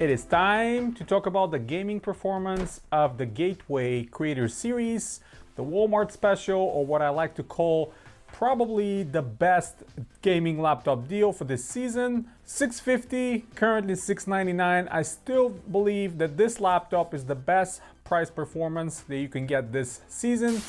It is time to talk about the gaming performance of the Gateway Creator Series, the Walmart special, or what I like to call probably the best gaming laptop deal for this season. $650, currently $699. I still believe that this laptop is the best price performance that you can get this season.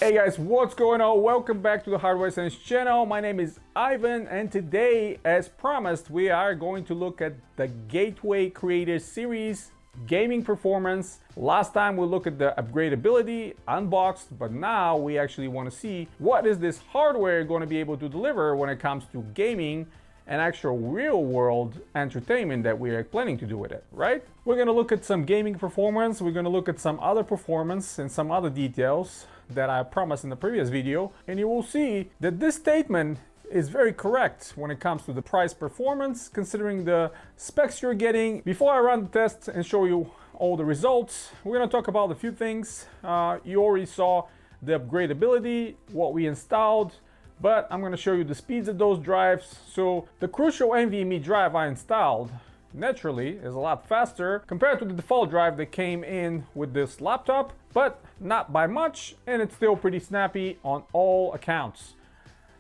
Hey guys, what's going on? Welcome back to the Hardware Sense channel. My name is Ivan, and today, as promised, we are going to look at the Gateway Creator Series gaming performance. Last time we looked at the upgradability, unboxed, but now we actually want to see what is this hardware going to be able to deliver when it comes to gaming and actual real-world entertainment that we are planning to do with it, right? We're going to look at some gaming performance, we're going to look at some other performance and some other details that I promised in the previous video, and you will see that this statement is very correct when it comes to the price performance, considering the specs you're getting. Before I run the test and show you all the results, we're going to talk about a few things. You already saw the upgradability, what we installed, but I'm going to show you the speeds of those drives. So the crucial NVMe drive I installed naturally is a lot faster compared to the default drive that came in with this laptop, but not by much, and it's still pretty snappy on all accounts.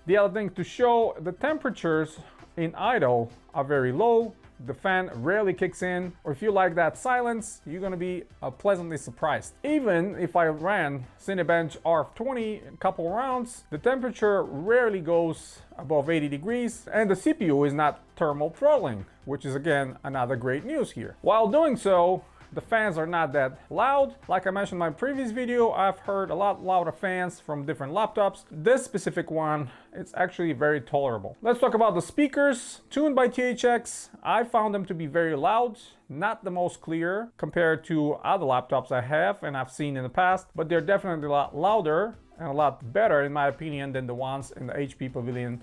The other thing to show, the temperatures in idle are very low. The fan rarely kicks in, or if you like that silence, you're gonna be pleasantly surprised. Even if I ran Cinebench RF20 a couple rounds, the temperature rarely goes above 80 degrees, and the CPU is not thermal throttling, which is again another great news here. While doing so, the fans are not that loud. Like I mentioned in my previous video, I've heard a lot louder fans from different laptops. This specific one, it's actually very tolerable. Let's talk about the speakers. Tuned by THX, I found them to be very loud, not the most clear compared to other laptops I have and I've seen in the past, but they're definitely a lot louder and a lot better in my opinion than the ones in the HP Pavilion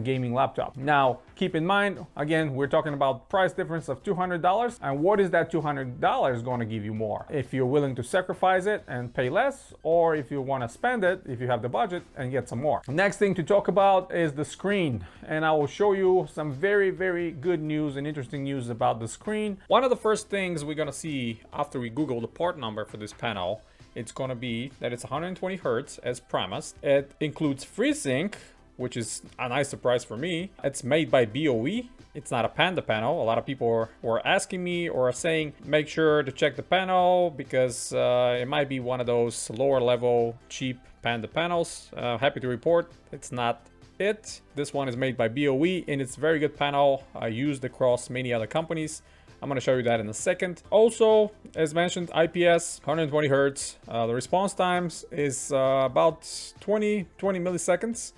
gaming laptop. Now, keep in mind, again, we're talking about price difference of $200, and what is that $200 going to give you more? If you're willing to sacrifice it and pay less, or if you want to spend it, if you have the budget, and get some more. Next thing to talk about is the screen, and I will show you some very, very good news and interesting news about the screen. One of the first things we're going to see after we Google the part number for this panel, it's going to be that it's 120 Hertz as promised. It includes FreeSync, which is a nice surprise for me. It's made by BOE. It's not a Panda panel. A lot of people were asking me or saying, make sure to check the panel because it might be one of those lower level cheap Panda panels. Happy to report it's not it. This one is made by BOE and it's a very good panel used across many other companies. I'm going to show you that in a second. Also, as mentioned, IPS, 120 Hertz. The response times is about 20 milliseconds.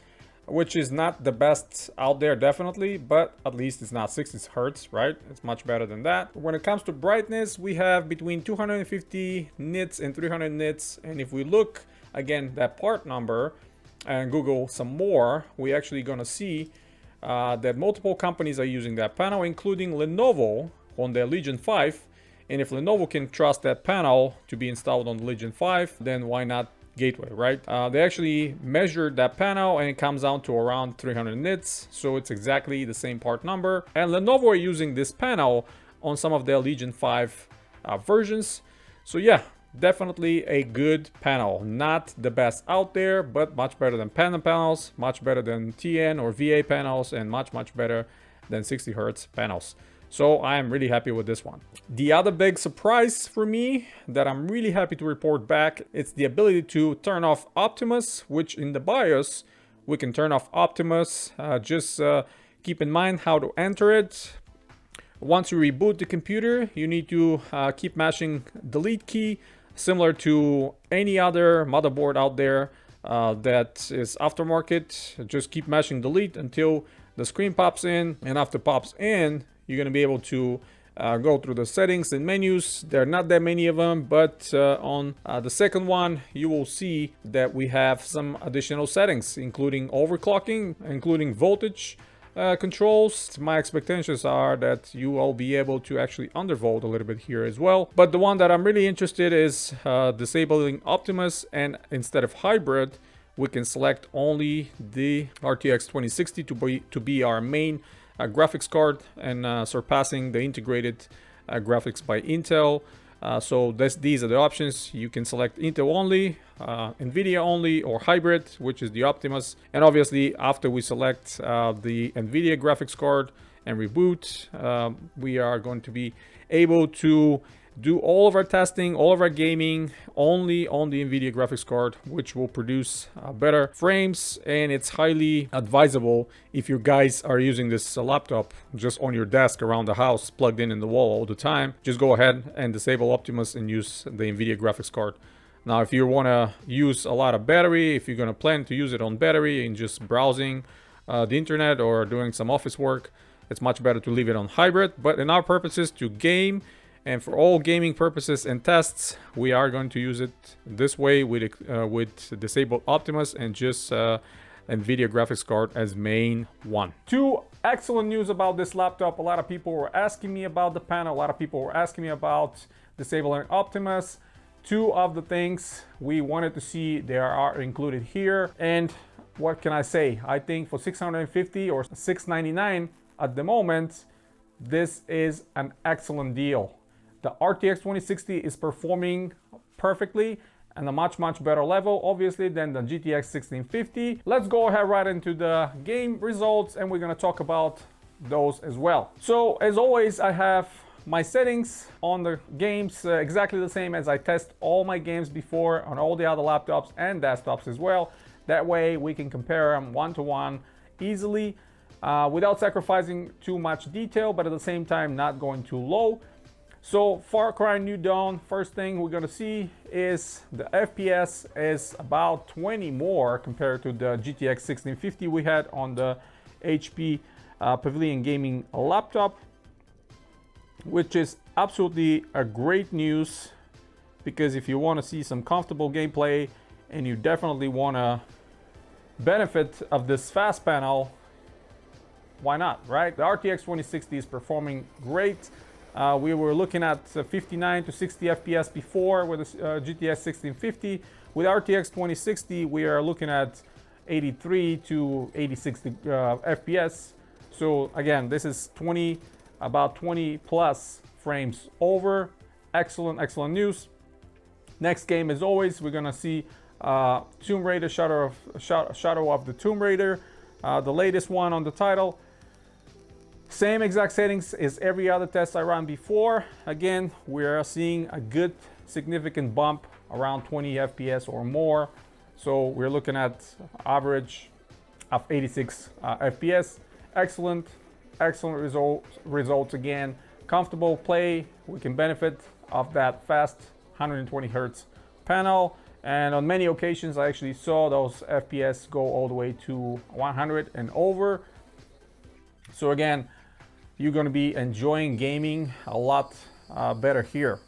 Which is not the best out there definitely, but at least it's not 60 Hertz, right? It's much better than that. When it comes to brightness, we have between 250 nits and 300 nits. And if we look again that part number and Google some more, we actually gonna see that multiple companies are using that panel, including Lenovo on their Legion 5. And if Lenovo can trust that panel to be installed on the Legion 5, then why not Gateway, right? They actually measured that panel and it comes down to around 300 nits, so it's exactly the same part number. And Lenovo are using this panel on some of their Legion 5 versions. So yeah, definitely a good panel. Not the best out there, but much better than Panda panels, much better than TN or VA panels, and much better than 60 Hertz panels. So I am really happy with this one. The other big surprise for me that I'm really happy to report back, it's the ability to turn off Optimus, which in the BIOS, we can turn off Optimus. Just keep in mind how to enter it. Once you reboot the computer, you need to keep mashing delete key, similar to any other motherboard out there that is aftermarket. Just keep mashing delete until the screen pops in, and after pops in, you're going to be able to go through the settings and menus. There are not that many of them, but on the second one, you will see that we have some additional settings, including overclocking, including voltage controls. My expectations are that you will be able to actually undervolt a little bit here as well. But the one that I'm really interested is disabling Optimus, and instead of hybrid, we can select only the RTX 2060 to be our main graphics card, and surpassing the integrated graphics by Intel. So these are the options. You can select Intel only, NVIDIA only, or hybrid, which is the Optimus. And obviously, after we select the NVIDIA graphics card and reboot, we are going to be able to do all of our testing, all of our gaming only on the NVIDIA graphics card, which will produce better frames. And it's highly advisable if you guys are using this laptop just on your desk around the house, plugged in the wall all the time. Just go ahead and disable Optimus and use the NVIDIA graphics card. Now, if you want to use a lot of battery, if you're going to plan to use it on battery and just browsing the internet or doing some office work, it's much better to leave it on hybrid. But in our purposes, to game and for all gaming purposes and tests, we are going to use it this way with disabled Optimus and just NVIDIA graphics card as main one. Two excellent news about this laptop. A lot of people were asking me about the panel. A lot of people were asking me about disabling Optimus. Two of the things we wanted to see, they are included here. And what can I say? I think for $650 or $699 at the moment, this is an excellent deal. The RTX 2060 is performing perfectly and a much better level, obviously, than the GTX 1650. Let's go ahead right into the game results, and we're gonna talk about those as well. So as always, I have my settings on the games exactly the same as I test all my games before on all the other laptops and desktops as well. That way we can compare them one-to-one easily without sacrificing too much detail, but at the same time not going too low. So Far Cry New Dawn, first thing we're gonna see is the FPS is about 20 more compared to the GTX 1650 we had on the HP Pavilion Gaming laptop, which is absolutely a great news, because if you want to see some comfortable gameplay and you definitely want to benefit of this fast panel, why not, right? The RTX 2060 is performing great. We were looking at 59 to 60 FPS before with the GTX 1650. With RTX 2060, we are looking at 83 to 86 FPS. So again, this is about 20 plus frames over. Excellent news. Next game, as always, we're gonna see Tomb Raider Shadow of the Tomb Raider, the latest one on the title. Same exact settings as every other test I ran before. Again, we're seeing a good significant bump around 20 FPS or more. So we're looking at average of 86 FPS. Excellent results again. Comfortable play. We can benefit of that fast 120 Hertz panel. And on many occasions, I actually saw those FPS go all the way to 100 and over. So again, you're going to be enjoying gaming a lot better here.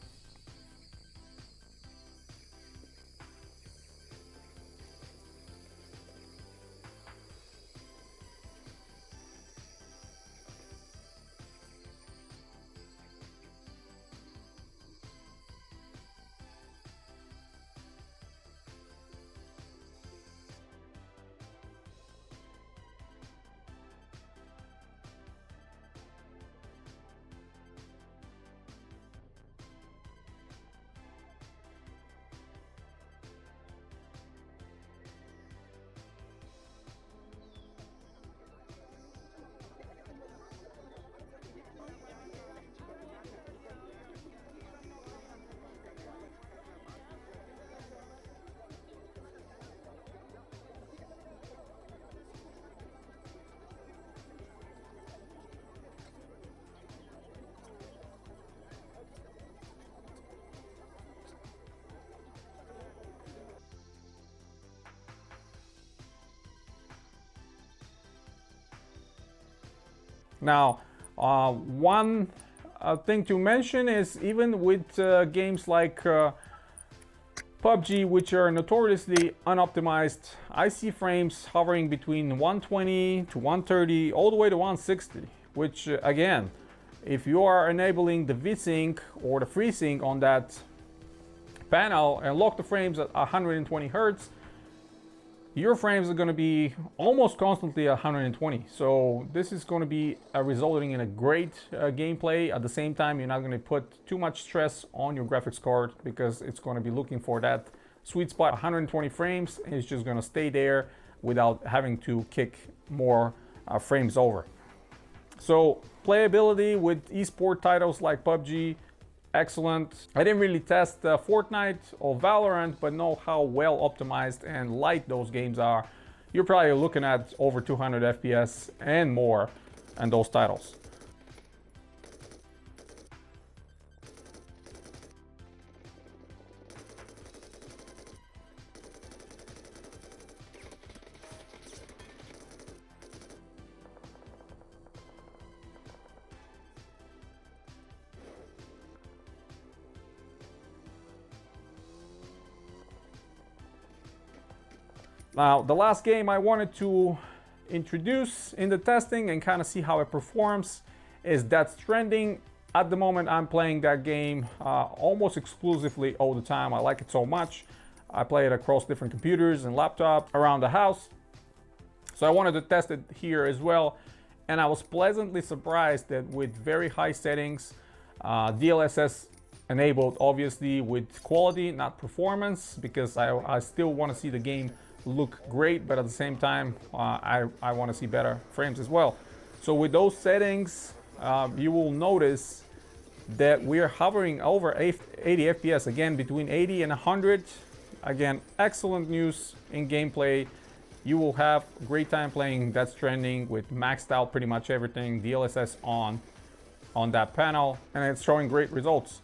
Now, one thing to mention is even with games like PUBG, which are notoriously unoptimized, I see frames hovering between 120 to 130 all the way to 160, which again, if you are enabling the VSync or the FreeSync on that panel and lock the frames at 120 Hertz, your frames are going to be almost constantly 120. So this is going to be resulting in a great gameplay. At the same time, you're not going to put too much stress on your graphics card because it's going to be looking for that sweet spot 120 frames, and it's just going to stay there without having to kick more frames over. So playability with esport titles like PUBG, excellent. I didn't really test Fortnite or Valorant, but know how well optimized and light those games are. You're probably looking at over 200 FPS and more on those titles. Now, the last game I wanted to introduce in the testing and kind of see how it performs is Death Stranding. At the moment, I'm playing that game almost exclusively all the time. I like it so much. I play it across different computers and laptops around the house. So I wanted to test it here as well. And I was pleasantly surprised that with very high settings, DLSS enabled obviously with quality, not performance, because I still want to see the game look great, but at the same time I want to see better frames as well. So with those settings, you will notice that we are hovering over 80 FPS, again between 80 and 100. Again, excellent news in gameplay. You will have a great time playing Death Stranding with maxed out pretty much everything, DLSS on that panel, and it's showing great results.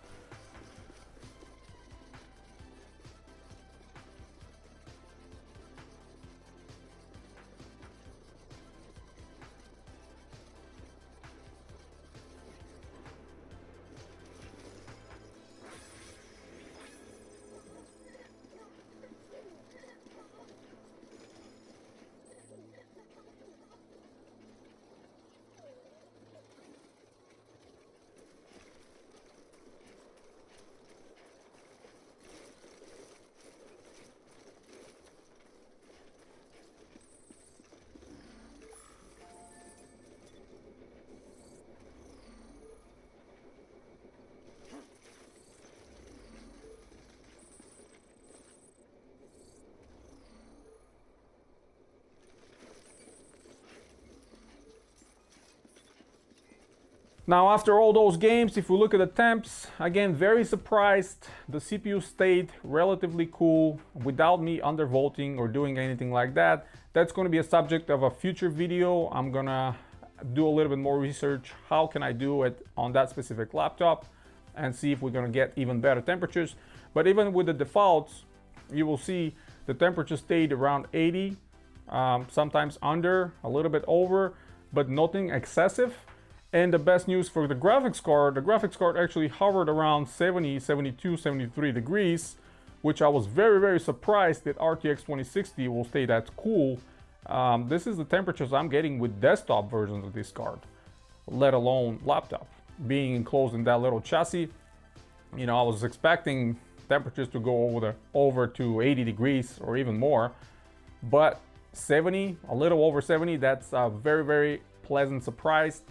Now, after all those games, if we look at the temps, again, very surprised. The CPU stayed relatively cool without me undervolting or doing anything like that. That's going to be a subject of a future video. I'm gonna do a little bit more research. How can I do it on that specific laptop and see if we're gonna get even better temperatures. But even with the defaults, you will see the temperature stayed around 80, sometimes under, a little bit over, but nothing excessive. And the best news for the graphics card actually hovered around 70, 72, 73 degrees, which I was very, very surprised that RTX 2060 will stay that cool. This is the temperatures I'm getting with desktop versions of this card, let alone laptop. Being enclosed in that little chassis, you know, I was expecting temperatures to go over to 80 degrees or even more, but 70, a little over 70, that's a very, very pleasant surprise.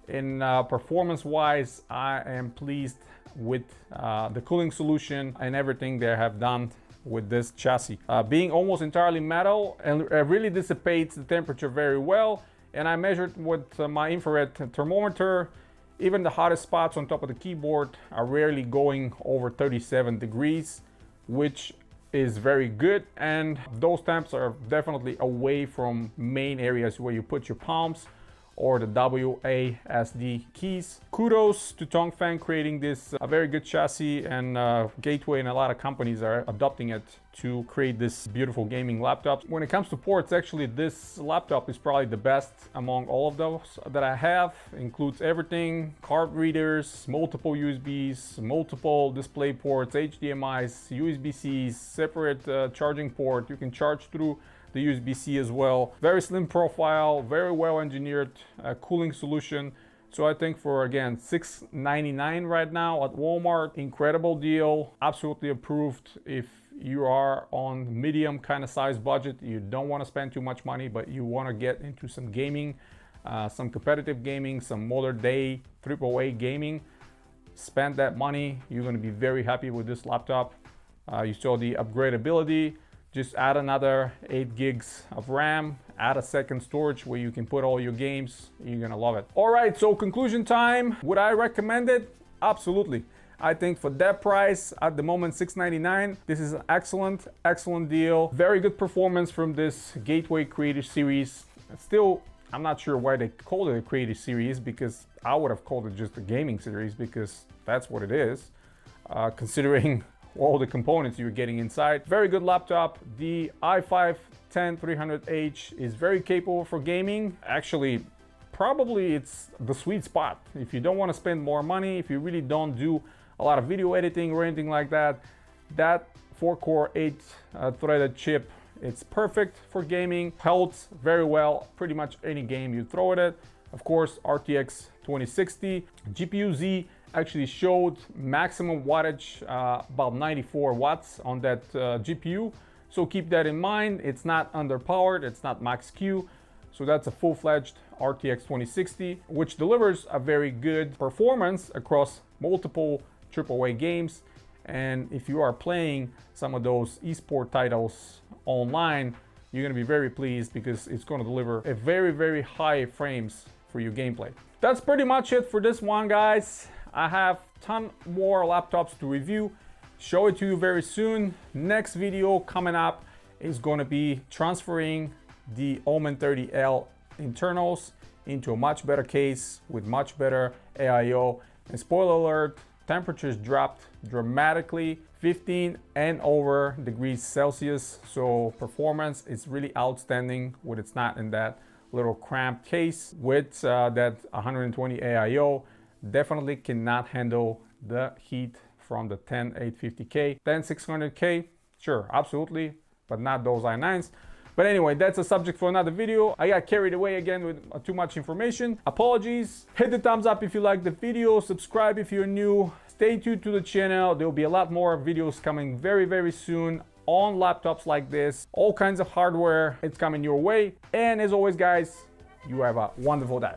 In performance-wise, I am pleased with the cooling solution and everything they have done with this chassis. Being almost entirely metal, and it really dissipates the temperature very well. And I measured with my infrared thermometer. Even the hottest spots on top of the keyboard are rarely going over 37 degrees, which is very good. And those temps are definitely away from main areas where you put your palms or the WASD keys. Kudos to Tongfeng creating this a very good chassis, and Gateway and a lot of companies are adopting it to create this beautiful gaming laptop. When it comes to ports, actually this laptop is probably the best among all of those that I have. It includes everything: card readers, multiple USBs, multiple display ports, HDMIs, USB-Cs, separate charging port. You can charge through the USB-C as well. Very slim profile, very well engineered cooling solution. So I think for, again, $699 right now at Walmart, incredible deal, absolutely approved. If you are on medium kind of size budget, you don't want to spend too much money, but you want to get into some gaming, some competitive gaming, some modern day AAA gaming, spend that money. You're going to be very happy with this laptop. You saw the upgradability. Just add another 8 gigs of RAM, add a second storage where you can put all your games. You're gonna love it. All right, so conclusion time. Would I recommend it? Absolutely. I think for that price, at the moment $699, this is an excellent deal. Very good performance from this Gateway Creator Series. Still, I'm not sure why they called it a Creator Series, because I would have called it just a gaming series, because that's what it is, considering all the components you're getting inside. Very good laptop. The i5-10300H is very capable for gaming. Actually, probably it's the sweet spot. If you don't want to spend more money, if you really don't do a lot of video editing or anything like that, that 4-core 8-threaded chip, it's perfect for gaming. Holds very well pretty much any game you throw at it. Of course, RTX 2060. GPU-Z actually showed maximum wattage, about 94 watts on that GPU. So keep that in mind. It's not underpowered, it's not max Q. So that's a full-fledged RTX 2060, which delivers a very good performance across multiple AAA games. And if you are playing some of those esport titles online, you're gonna be very pleased, because it's gonna deliver a very high frames for your gameplay. That's pretty much it for this one, guys. I have a ton more laptops to review, show it to you very soon. Next video coming up is going to be transferring the Omen 30L internals into a much better case with much better AIO. And spoiler alert, temperatures dropped dramatically, 15 and over degrees Celsius. So performance is really outstanding when it's not in that little cramped case. With that 120 AIO, definitely cannot handle the heat from the 10850K. 10600K, sure, absolutely, but not those i9s. But anyway, that's a subject for another video. I got carried away again with too much information. Apologies. Hit the thumbs up if you like the video. Subscribe if you're new. Stay tuned to the channel. There will be a lot more videos coming very soon on laptops like this. All kinds of hardware. It's coming your way. And as always, guys, you have a wonderful day.